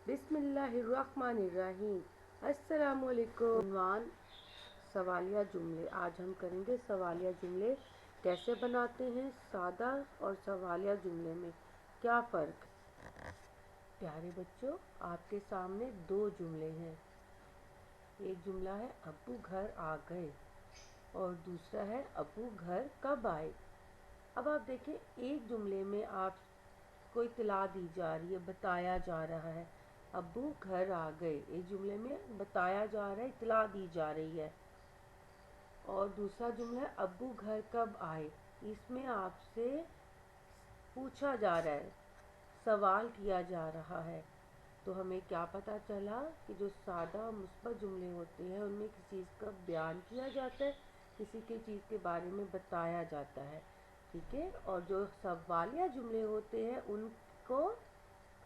बिस्मिल्लाहिर्रहमानिर्रहीम। अस्सलामुअलैकुम। उन्वान सवालिया जुमले। आज हम करेंगे सवालिया जुमले कैसे बनाते हैं। सादा और सवालिया जुमले में क्या फ़र्क। प्यारे बच्चों, आपके सामने दो जुमले हैं। एक जुमला है अब्बू घर आ गए और दूसरा है अब्बू घर कब आए। अब आप देखें, एक जुमले में आप को इत्तला दी जा रही है, बताया जा रहा है अब्बू घर आ गए। एक जुमले में बताया जा रहा है, इत्तला दी जा रही है। और दूसरा जुमला है अब्बू घर कब आए। इसमें आपसे पूछा जा रहा है, सवाल किया जा रहा है। तो हमें क्या पता चला कि जो सादा मुस्बत जुमले होते हैं उनमें किसी चीज़ का बयान किया जाता है, किसी की चीज़ के बारे में बताया जाता है, ठीक है। और जो सवालिया जुमले होते हैं उनको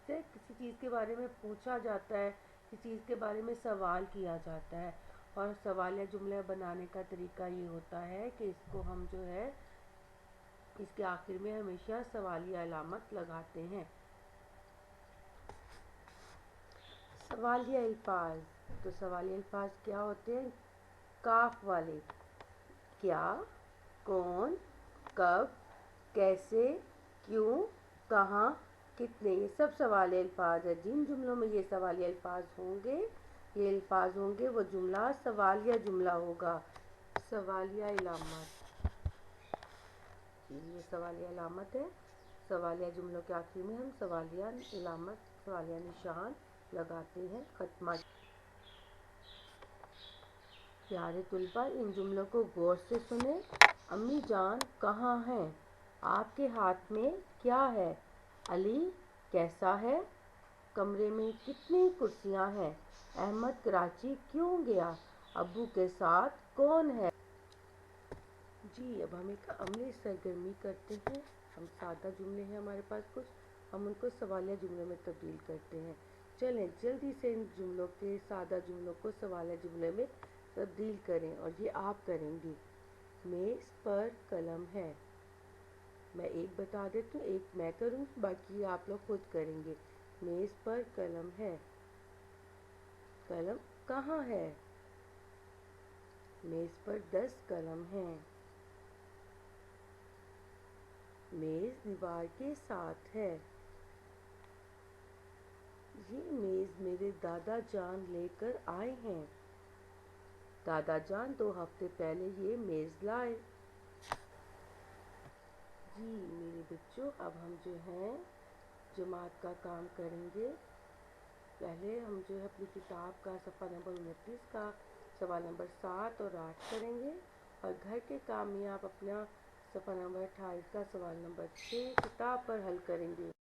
से किसी चीज़ के बारे में पूछा जाता है, किसी चीज़ के बारे में सवाल किया जाता है। और सवालिया जुमला बनाने का तरीका ये होता है कि इसको हम जो है इसके आखिर में हमेशा सवालिया अलामत लगाते हैं। सवालिया अल्फाज। तो सवालिया अल्फाज क्या होते हैं। काफ वाले। क्या, कौन, कब, कैसे, क्यों, कहाँ, कितने, ये सब सवालिया अल्फाज है। जिन जुमलों में ये सवालिया अल्फाज होंगे, ये अल्फाज होंगे, वो जुमला सवालिया जुमला होगा। सवालिया अलामत, ये सवालिया अलामत है। सवालिया जुमलों के आखिर में हम सवालिया अलामत, सवालिया निशान लगाते हैं। खत्मा। प्यारे तुलबा, इन जुमलों को गौर से सुने। अम्मी जान कहाँ हैं। आपके हाथ में क्या है। अली कैसा है। कमरे में कितनी कुर्सियाँ हैं। अहमद कराची क्यों गया। अब्बू के साथ कौन है। जी, अब हम एक अमली सरगर्मी करते हैं। हम सादा जुमले हैं हमारे पास कुछ, हम उनको सवालिया जुमले में तब्दील करते हैं। चलें जल्दी से इन जुमलों के, सादा जुमलों को सवालिया जुमले में तब्दील करें। और ये आप करेंगी। मेज़ पर कलम है। मैं एक बता देती हूँ, एक मैं करूँ, बाकी आप लोग खुद करेंगे। मेज़ पर कलम है। कलम कहाँ है। मेज़ पर 10 कलम हैं। मेज़ दीवार के साथ है। ये मेज़ मेरे दादा जान लेकर आए हैं। दादा जान 2 हफ्ते पहले ये मेज़ लाए। जी मेरे बच्चों, अब हम जो है जमात का काम करेंगे। पहले हम जो है अपनी किताब का सफ़ा नंबर 29 का सवाल नंबर 7 और 8 करेंगे। और घर के काम में आप अपना सफ़ा नंबर 28 का सवाल नंबर 6 किताब पर हल करेंगे।